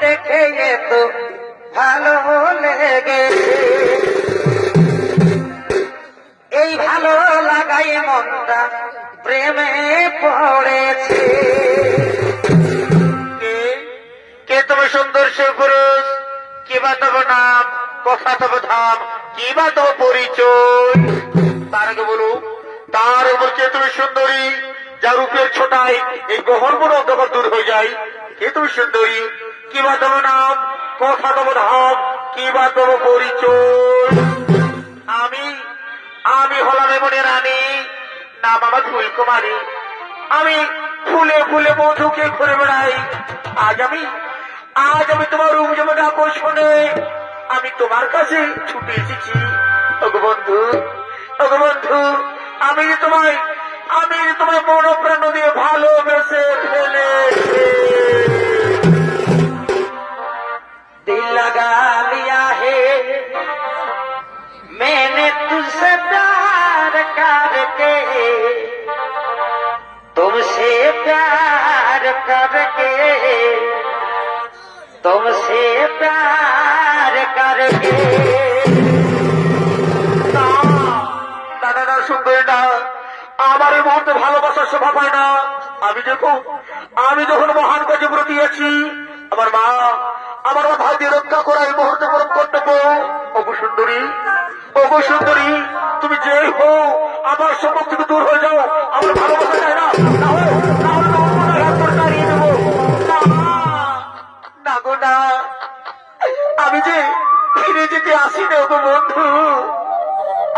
দেখে তো ভালো লেগে, এই ভালো লাগাই মনটা প্রেমে পড়েছে। কে তুমি সুন্দর সে পুরুষ? কি বা তব নাম, কথা তব ধাম, কি বা তব পরিচয়? তার আগে বলো, তার উপর কে তুমি সুন্দরী, যার রূপের ছোটায় এই গহরমন অন্ধকার দূর হয়ে যায়? কে তুমি সুন্দরী? কি বা তব নাম, কথা তব ধাম, কি বা তব পরিচয়? আমি আমি হলাম এমনি রানী, নাম আমার ফুলকুমারী। আমি ফুলে ফুলে মধুকে ঘুরে বেড়াই। আজ আমি তোমার রূপ যেমন আকর্ষণে আমি তোমার কাছে ছুটে এসেছি। ওগো বন্ধু, ওগো বন্ধু, আমি যে তোমায় মন প্রাণ দিয়ে ভালোবেসে ফেলেছি। দিল লাগা লিয়া হে मैंने तुझसे प्यार करके, तुमसे प्यार करके, तुमसे प्यार करके। দাদা সুন্দরী না, আমার এই মুহূর্তে ভালোবাসার শোভা পায় না। আমি যখন মহান কাজে ব্রতী আছি, আমার মা ভাইকে রক্ষা করা এই মুহূর্তে পরম কর্তব্য। ওগো সুন্দরী, ওগো সুন্দরী, তুমি যে হো আমার সম্মুখ থেকে দূর হয়ে যাও। আমার ভালোবাসা চাই না, হারিয়ে দেবো। না গো না, আমি যে ফিরে যেতে আসি না ওগো বন্ধু।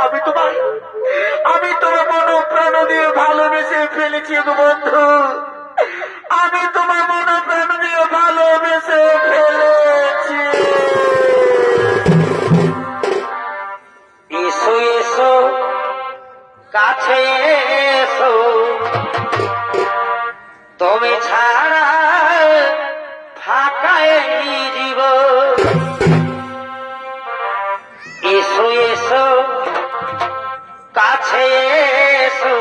আমি তোমার মন প্রাণ দিয়ে ভালোবেসে ফেলেছি গো বন্ধু। আমি তোমার মন প্রাণ দিয়ে ভালোবেসে ফেলেছি। এসো এসো কাছে এসো, তুমি ছাড়া ফাঁকায় জীবন। এসো এসো কাছে এসো,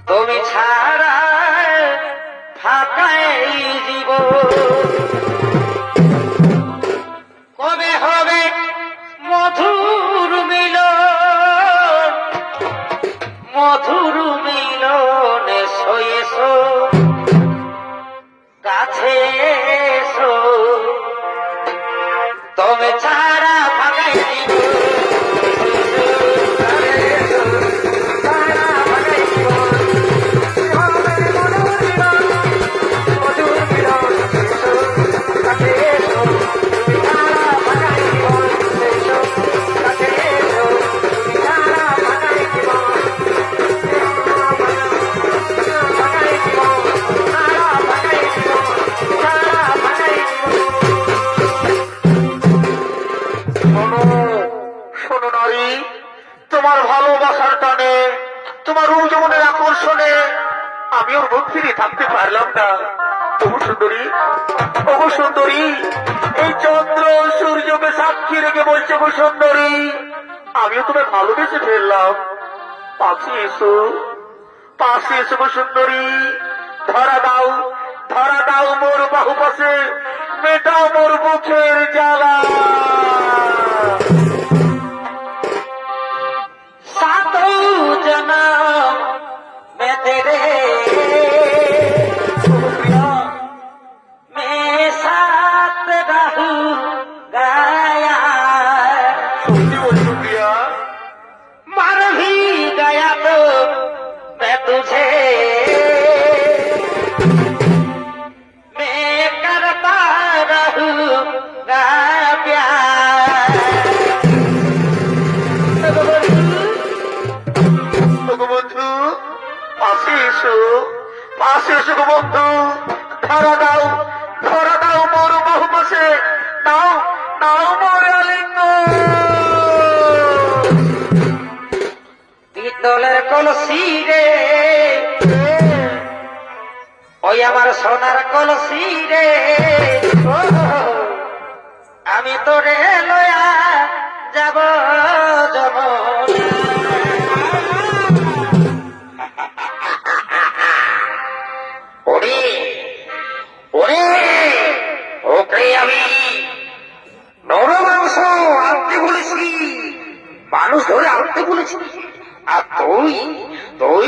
তুমি ছাড়া ফাঁকায় জীবন। কবে হবে মধুর মিলন, মধুর মিলন। এসো এসো কাছে এসো, তুমি ছাড়া ফাঁকায় জীবন। শোনো নারী, তোমার ভালোবাসার টানে, তোমার রূপ যৌবনের আকর্ষণে আমি ওর মুখ ফিরে থাকতে পারলাম না। ওগো সুন্দরী, ওগো সুন্দরী, এই চন্দ্র সূর্যকে সাক্ষী রেখে বলছে গো সুন্দরী, আমিও তোমায় ভালোবেসে ফেললাম। পাশে এসো, পাশে এসো গো সুন্দরী। ধরা দাও মোর বাহু পাশে, মেটাও মোর মুখের জ্বালা। পাশে এসো গো বন্ধু, ধরা দাও মোর বাহু পাশে, নাও মোর আলিঙ্গন। পিতলের কলসি রে, ওই আমার সোনার কলসি রে, আমি তোরে লয়া যাব যমুনা। ওরে ওরে মানুষ ধরে আনতে বলেছি। আর তুই তুই